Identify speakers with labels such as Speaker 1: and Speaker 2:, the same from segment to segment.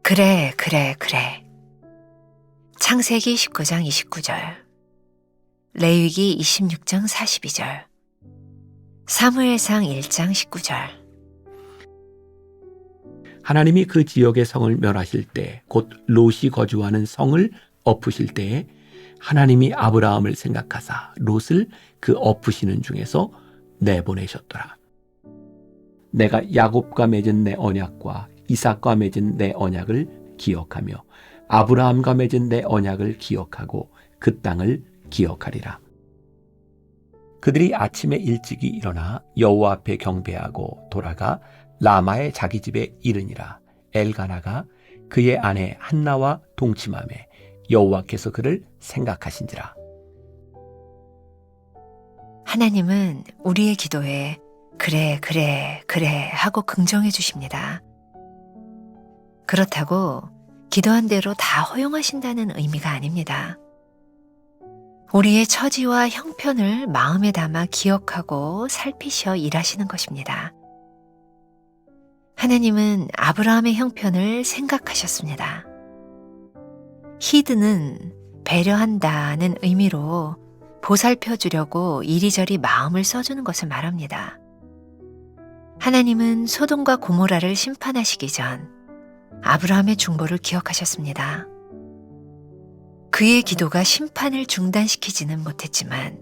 Speaker 1: 그래, 그래, 그래. 창세기 19장 29절, 레위기 26장 42절, 사무엘상 1장 19절.
Speaker 2: 하나님이 그 지역의 성을 멸하실 때, 곧 롯이 거주하는 성을 엎으실 때에 하나님이 아브라함을 생각하사 롯을 그 엎으시는 중에서 내보내셨더라. 내가 야곱과 맺은 내 언약과 이삭과 맺은 내 언약을 기억하며 아브라함과 맺은 내 언약을 기억하고 그 땅을 기억하리라. 그들이 아침에 일찍이 일어나 여호와 앞에 경배하고 돌아가 라마의 자기 집에 이르니라. 엘가나가 그의 아내 한나와 동침하매 여호와께서 그를 생각하신지라.
Speaker 1: 하나님은 우리의 기도에 그래, 그래, 그래 하고 긍정해 주십니다. 그렇다고 기도한 대로 다 허용하신다는 의미가 아닙니다. 우리의 처지와 형편을 마음에 담아 기억하고 살피셔 일하시는 것입니다. 하나님은 아브라함의 형편을 생각하셨습니다. 히드는 배려한다는 의미로 보살펴 주려고 이리저리 마음을 써주는 것을 말합니다. 하나님은 소돔과 고모라를 심판하시기 전 아브라함의 중보를 기억하셨습니다. 그의 기도가 심판을 중단시키지는 못했지만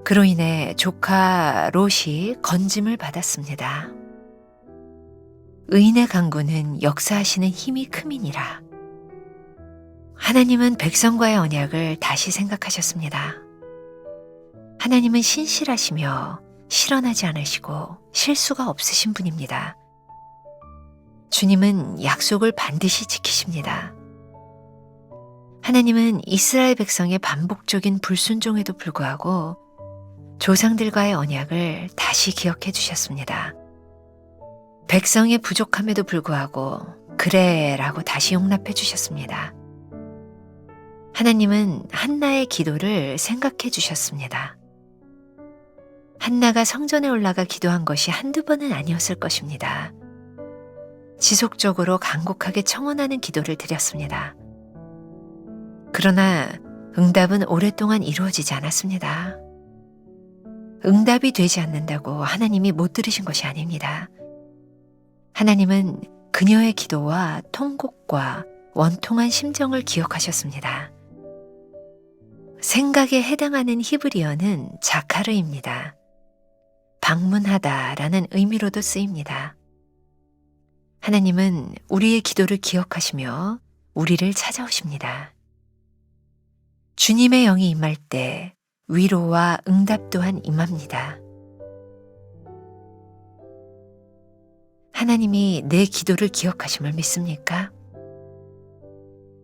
Speaker 1: 그로 인해 조카 롯이 건짐을 받았습니다. 의인의 강구는 역사하시는 힘이 큼이니라. 하나님은 백성과의 언약을 다시 생각하셨습니다. 하나님은 신실하시며 실언하지 않으시고 실수가 없으신 분입니다. 주님은 약속을 반드시 지키십니다. 하나님은 이스라엘 백성의 반복적인 불순종에도 불구하고 조상들과의 언약을 다시 기억해 주셨습니다. 백성의 부족함에도 불구하고 그래 라고 다시 용납해 주셨습니다. 하나님은 한나의 기도를 생각해 주셨습니다. 한나가 성전에 올라가 기도한 것이 한두 번은 아니었을 것입니다. 지속적으로 간곡하게 청원하는 기도를 드렸습니다. 그러나 응답은 오랫동안 이루어지지 않았습니다. 응답이 되지 않는다고 하나님이 못 들으신 것이 아닙니다. 하나님은 그녀의 기도와 통곡과 원통한 심정을 기억하셨습니다. 생각에 해당하는 히브리어는 자카르입니다. 방문하다라는 의미로도 쓰입니다. 하나님은 우리의 기도를 기억하시며 우리를 찾아오십니다. 주님의 영이 임할 때 위로와 응답 또한 임합니다. 하나님이 내 기도를 기억하심을 믿습니까?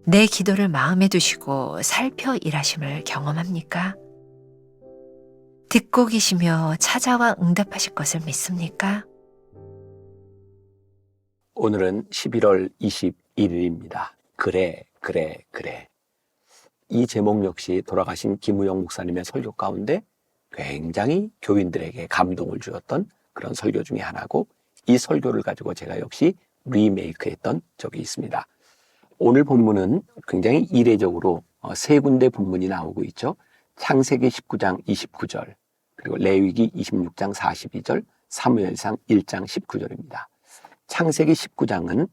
Speaker 1: 내 기도를 마음에 두시고 살펴 일하심을 경험합니까? 듣고 계시며 찾아와 응답하실 것을 믿습니까?
Speaker 2: 오늘은 11월 21일입니다. 그래, 그래, 그래. 이 제목 역시 돌아가신 김우영 목사님의 설교 가운데 굉장히 교인들에게 감동을 주었던 그런 설교 중에 하나고, 이 설교를 가지고 제가 역시 리메이크했던 적이 있습니다. 오늘 본문은 굉장히 이례적으로 세 군데 본문이 나오고 있죠. 창세기 19장 29절, 그리고 레위기 26장 42절, 사무엘상 1장 19절입니다. 창세기 19장은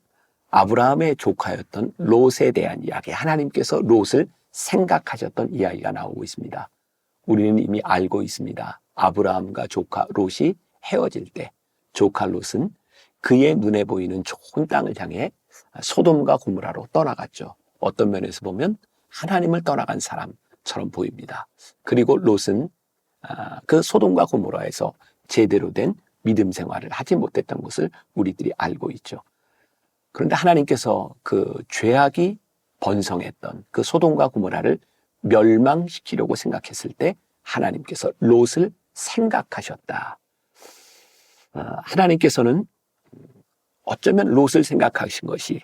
Speaker 2: 아브라함의 조카였던 롯에 대한 이야기, 하나님께서 롯을 생각하셨던 이야기가 나오고 있습니다. 우리는 이미 알고 있습니다. 아브라함과 조카 롯이 헤어질 때 조카 롯은 그의 눈에 보이는 좋은 땅을 향해 소돔과 고모라로 떠나갔죠. 어떤 면에서 보면 하나님을 떠나간 사람처럼 보입니다. 그리고 롯은 그 소돔과 고모라에서 제대로 된 믿음 생활을 하지 못했던 것을 우리들이 알고 있죠. 그런데 하나님께서 그 죄악이 번성했던 그 소돔과 고모라를 멸망시키려고 생각했을 때 하나님께서 롯을 생각하셨다. 하나님께서는 어쩌면 롯을 생각하신 것이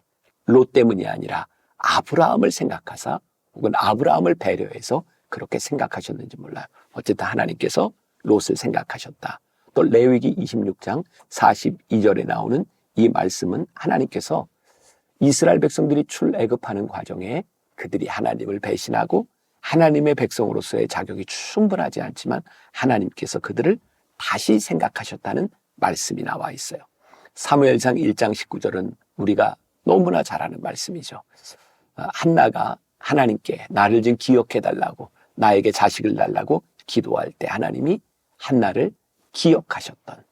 Speaker 2: 롯 때문이 아니라 아브라함을 생각하사 혹은 아브라함을 배려해서 그렇게 생각하셨는지 몰라요. 어쨌든 하나님께서 롯을 생각하셨다. 또 레위기 26장 42절에 나오는 이 말씀은 하나님께서 이스라엘 백성들이 출애굽하는 과정에 그들이 하나님을 배신하고 하나님의 백성으로서의 자격이 충분하지 않지만 하나님께서 그들을 다시 생각하셨다는 말씀이 나와 있어요. 사무엘상 1장 19절은 우리가 너무나 잘 아는 말씀이죠. 한나가 하나님께 나를 좀 기억해달라고, 나에게 자식을 달라고 기도할 때 하나님이 한나를 기억하셨던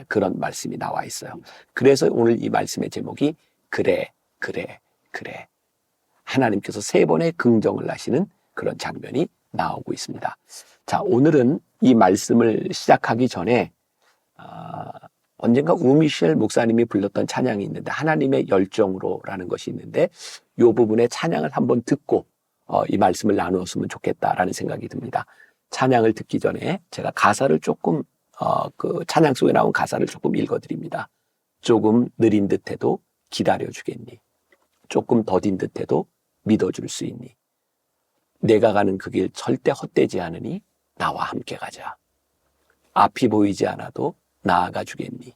Speaker 2: 그런 말씀이 나와 있어요. 그래서 오늘 이 말씀의 제목이 그래, 그래, 그래. 하나님께서 3번의 긍정을 하시는 그런 장면이 나오고 있습니다. 자, 오늘은 이 말씀을 시작하기 전에 언젠가 우미셸 목사님이 불렀던 찬양이 있는데 하나님의 열정으로라는 것이 있는데 이 부분의 찬양을 한번 듣고 이 말씀을 나누었으면 좋겠다라는 생각이 듭니다. 찬양을 듣기 전에 제가 가사를 조금 그 찬양 속에 나온 가사를 조금 읽어드립니다. 조금 느린 듯해도 기다려주겠니? 조금 더딘 듯해도 믿어줄 수 있니? 내가 가는 그 길 절대 헛되지 않으니 나와 함께 가자. 앞이 보이지 않아도 나아가 주겠니?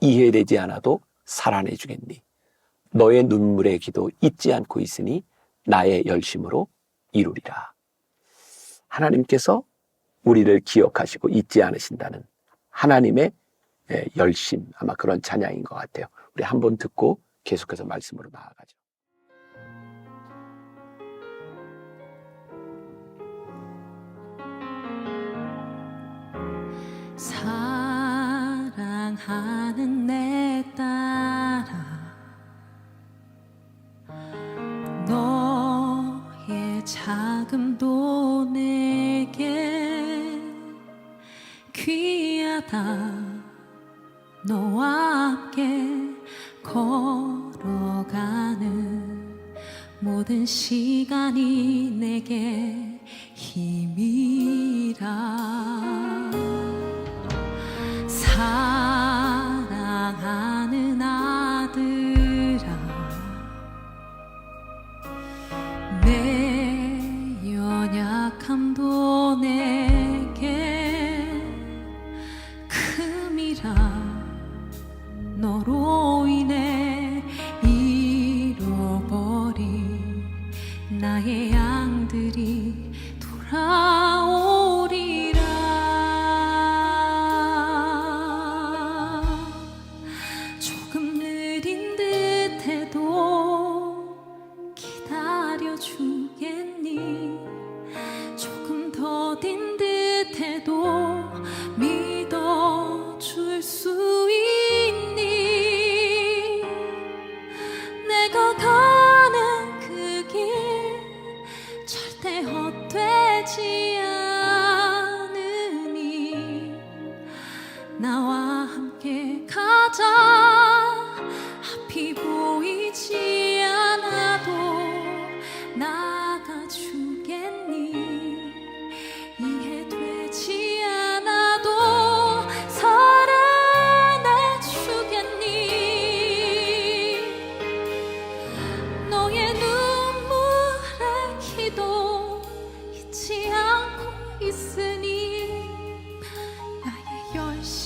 Speaker 2: 이해되지 않아도 살아내 주겠니? 너의 눈물의 기도 잊지 않고 있으니 나의 열심으로 이루리라. 하나님께서 우리를 기억하시고 잊지 않으신다는 하나님의 열심, 아마 그런 찬양인 것 같아요. 우리 한번 듣고 계속해서 말씀으로 나아가죠.
Speaker 3: 사랑하는 내 딸아, 너의 자금도 내게 귀하다. 너와 함께 걸어가는 모든 시간이 내게 힘이라. 사랑하는 아들아, 내 연약함도 내게 큼이라. 너로 인해 잃어버린 나의 양들이 돌아오리라. 조금 느린 듯해도 기다려주겠니? 조금 더딘 듯해도 믿어줄 수 있니? 내가 가는 그 길 절대 헛되지 않으니 나와 함께 가자. 앞이 보이지 않아도 나가주겠니? 이해되지 않아도 살아내주겠니? 너의 눈물의 기도 잊지 않고 있으니 나의 열심.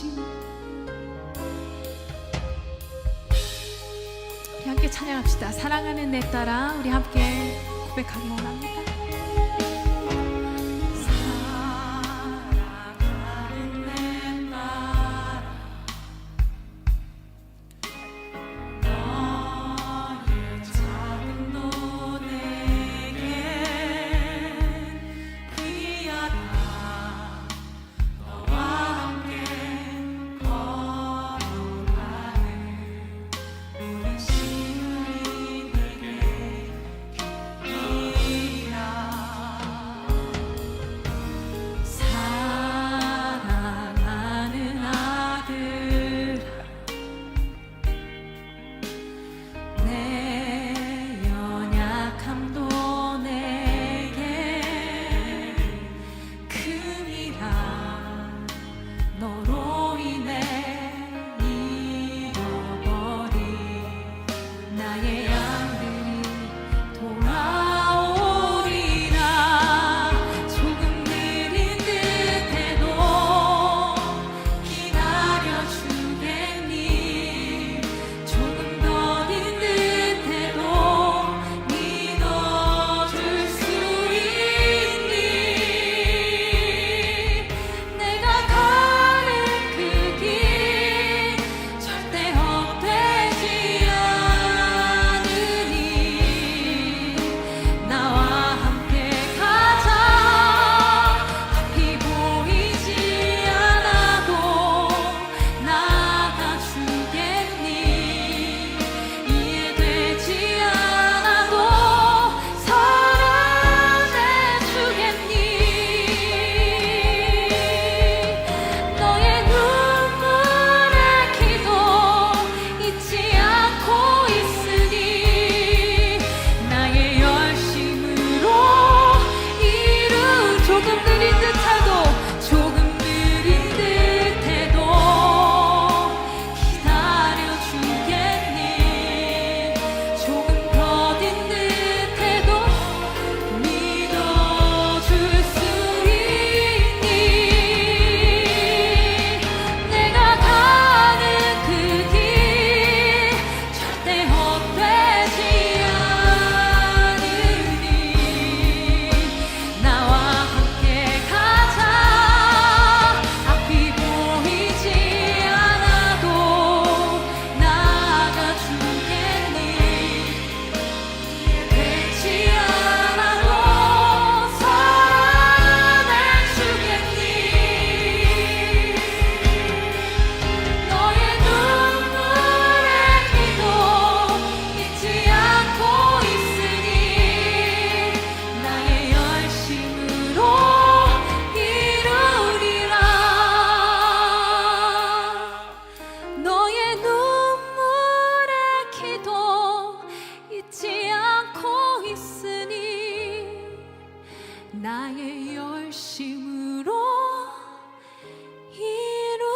Speaker 3: 우리 함께 찬양합시다. 사랑하는 내 딸아, 우리 함께 고백하기 원합니다. 사랑하는 내 딸아, 너의 작은도 내게 귀하다. 너와 함께 걸어가는 모든 시간이 내게 힘이라. 조금 느린 듯해도 조금 느린 듯해도 기다려주겠니. 조금 더딘 듯해도 믿어줄 수 있니. 내가 가는 그 길 절대 헛되지 않으니. 나와 함께 가자. 앞이 보이지 않아도 나아가주겠니. 되지 않아도 사랑해주겠니. 너의 눈물의 기도 잊지 않고 있으니 나의 열심으로 이루리라. 너의 눈물의 기도 잊지 않고 있으니 나의 열심으로 이루리라.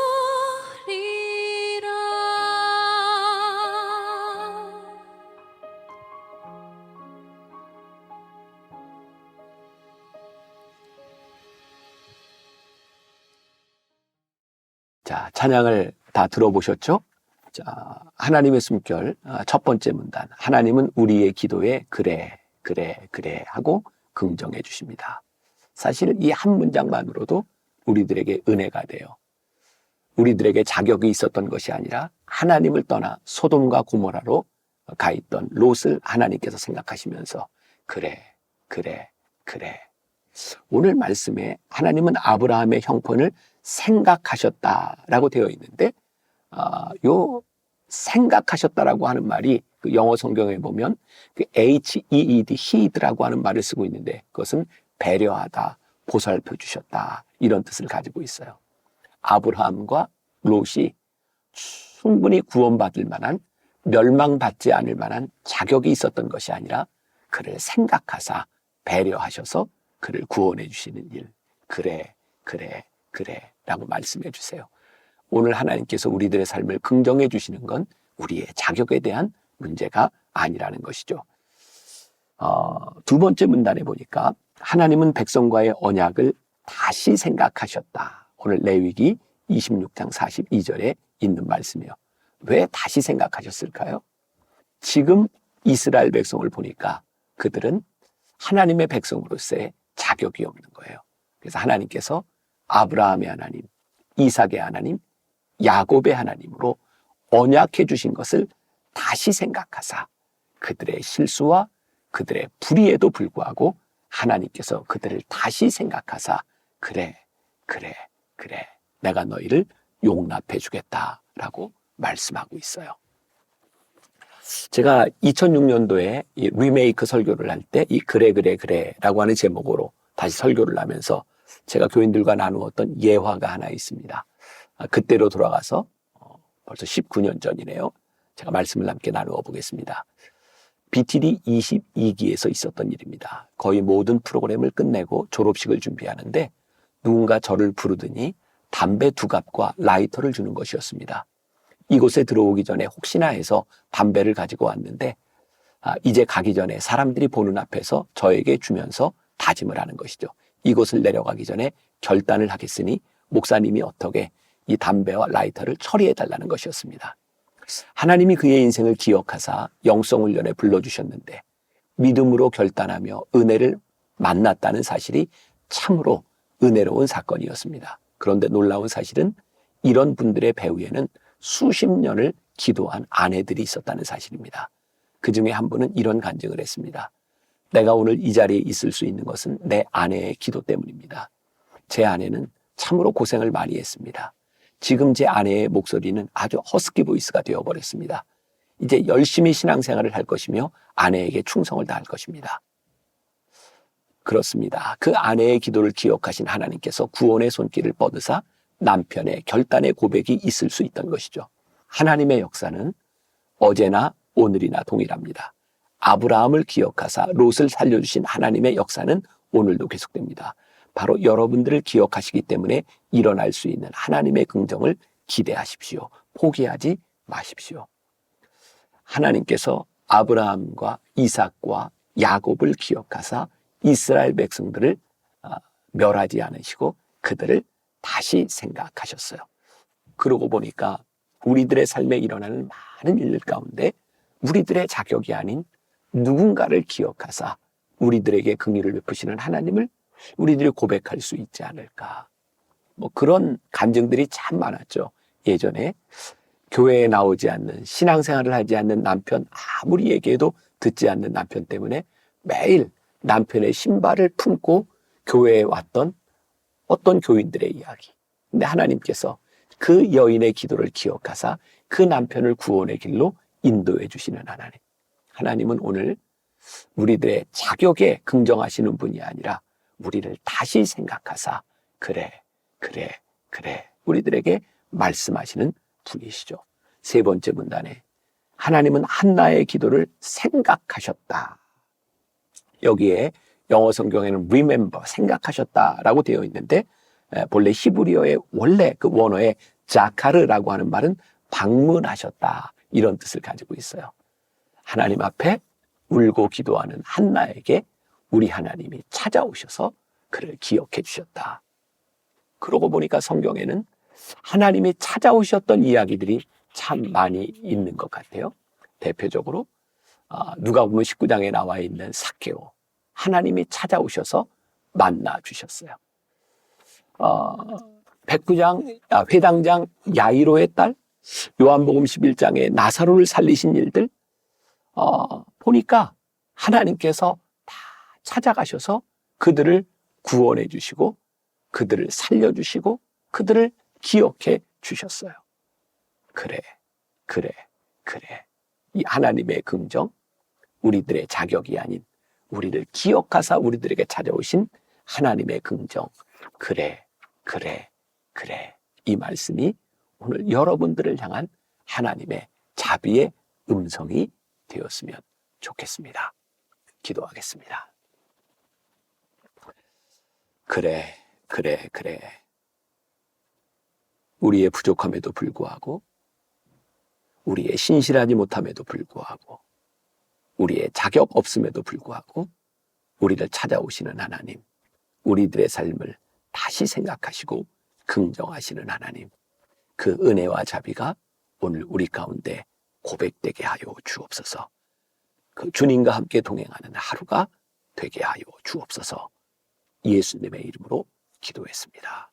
Speaker 2: 자, 찬양을 다 들어보셨죠? 자, 하나님의 숨결 첫 번째 문단. 하나님은 우리의 기도에 그래, 그래, 그래 하고 긍정해 주십니다. 사실 이 한 문장만으로도 우리들에게 은혜가 돼요. 우리들에게 자격이 있었던 것이 아니라 하나님을 떠나 소돔과 고모라로 가 있던 롯을 하나님께서 생각하시면서 그래, 그래, 그래. 오늘 말씀에 하나님은 아브라함의 형편을 생각하셨다라고 되어 있는데 요 생각하셨다라고 하는 말이 그 영어 성경에 보면 그 heed, heed라고 하는 말을 쓰고 있는데 그것은 배려하다, 보살펴 주셨다 이런 뜻을 가지고 있어요. 아브라함과 롯이 충분히 구원받을 만한, 멸망받지 않을 만한 자격이 있었던 것이 아니라 그를 생각하사 배려하셔서 그를 구원해 주시는 일. 그래, 그래, 그래 라고 말씀해 주세요. 오늘 하나님께서 우리들의 삶을 긍정해 주시는 건 우리의 자격에 대한 문제가 아니라는 것이죠. 두 번째 문단에 보니까 하나님은 백성과의 언약을 다시 생각하셨다. 오늘 레위기 26장 42절에 있는 말씀이에요. 왜 다시 생각하셨을까요? 지금 이스라엘 백성을 보니까 그들은 하나님의 백성으로서의 자격이 없는 거예요. 그래서 하나님께서 아브라함의 하나님, 이삭의 하나님, 야곱의 하나님으로 언약해 주신 것을 다시 생각하사 그들의 실수와 그들의 불의에도 불구하고 하나님께서 그들을 다시 생각하사 그래, 그래, 그래 내가 너희를 용납해 주겠다라고 말씀하고 있어요. 제가 2006년도에 이 리메이크 설교를 할 때 이 그래 그래 그래라고 하는 제목으로 다시 설교를 하면서 제가 교인들과 나누었던 예화가 하나 있습니다. 그때로 돌아가서 벌써 19년 전이네요. 제가 말씀을 함께 나누어 보겠습니다. BTD 22기에서 있었던 일입니다. 거의 모든 프로그램을 끝내고 졸업식을 준비하는데 누군가 저를 부르더니 담배 2갑과 라이터를 주는 것이었습니다. 이곳에 들어오기 전에 혹시나 해서 담배를 가지고 왔는데 이제 가기 전에 사람들이 보는 앞에서 저에게 주면서 다짐을 하는 것이죠. 이곳을 내려가기 전에 결단을 하겠으니 목사님이 어떻게 이 담배와 라이터를 처리해달라는 것이었습니다. 하나님이 그의 인생을 기억하사 영성훈련에 불러주셨는데 믿음으로 결단하며 은혜를 만났다는 사실이 참으로 은혜로운 사건이었습니다. 그런데 놀라운 사실은 이런 분들의 배후에는 수십 년을 기도한 아내들이 있었다는 사실입니다. 그 중에 한 분은 이런 간증을 했습니다. 내가 오늘 이 자리에 있을 수 있는 것은 내 아내의 기도 때문입니다. 제 아내는 참으로 고생을 많이 했습니다. 지금 제 아내의 목소리는 아주 허스키 보이스가 되어버렸습니다. 이제 열심히 신앙생활을 할 것이며 아내에게 충성을 다할 것입니다. 그렇습니다. 그 아내의 기도를 기억하신 하나님께서 구원의 손길을 뻗으사 남편의 결단의 고백이 있을 수 있던 것이죠. 하나님의 역사는 어제나 오늘이나 동일합니다. 아브라함을 기억하사 롯을 살려주신 하나님의 역사는 오늘도 계속됩니다. 바로 여러분들을 기억하시기 때문에 일어날 수 있는 하나님의 긍정을 기대하십시오. 포기하지 마십시오. 하나님께서 아브라함과 이삭과 야곱을 기억하사 이스라엘 백성들을 멸하지 않으시고 그들을 다시 생각하셨어요. 그러고 보니까 우리들의 삶에 일어나는 많은 일들 가운데 우리들의 자격이 아닌 누군가를 기억하사 우리들에게 긍휼을 베푸시는 하나님을 우리들이 고백할 수 있지 않을까. 그런 간증들이 참 많았죠. 예전에 교회에 나오지 않는, 신앙생활을 하지 않는 남편, 아무리 얘기해도 듣지 않는 남편 때문에 매일 남편의 신발을 품고 교회에 왔던 어떤 교인들의 이야기. 근데 하나님께서 그 여인의 기도를 기억하사 그 남편을 구원의 길로 인도해 주시는 하나님. 하나님은 오늘 우리들의 자격에 긍정하시는 분이 아니라 우리를 다시 생각하사 그래 우리들에게 말씀하시는 분이시죠. 세 번째 문단에 하나님은 한나의 기도를 생각하셨다. 여기에 영어 성경에는 remember, 생각하셨다라고 되어 있는데 본래 히브리어의 원래 그 원어의 자카르라고 하는 말은 방문하셨다, 이런 뜻을 가지고 있어요. 하나님 앞에 울고 기도하는 한나에게 우리 하나님이 찾아오셔서 그를 기억해 주셨다. 그러고 보니까 성경에는 하나님이 찾아오셨던 이야기들이 참 많이 있는 것 같아요. 대표적으로 누가복음 19장에 나와 있는 삭개오, 하나님이 찾아오셔서 만나 주셨어요. 회당장 야이로의 딸, 요한복음 11장에 나사로를 살리신 일들 보니까 하나님께서 다 찾아가셔서 그들을 구원해 주시고 그들을 살려주시고 그들을 기억해 주셨어요. 그래. 이 하나님의 긍정, 우리들의 자격이 아닌 우리를 기억하사 우리들에게 찾아오신 하나님의 긍정, 그래. 이 말씀이 오늘 여러분들을 향한 하나님의 자비의 음성이 되었으면 좋겠습니다. 기도하겠습니다. 그래. 우리의 부족함에도 불구하고, 우리의 신실하지 못함에도 불구하고, 우리의 자격 없음에도 불구하고 우리를 찾아오시는 하나님, 우리들의 삶을 다시 생각하시고 긍정하시는 하나님, 그 은혜와 자비가 오늘 우리 가운데 고백되게 하여 주옵소서. 그 주님과 함께 동행하는 하루가 되게 하여 주옵소서. 예수님의 이름으로 기도했습니다.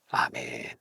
Speaker 2: 아멘.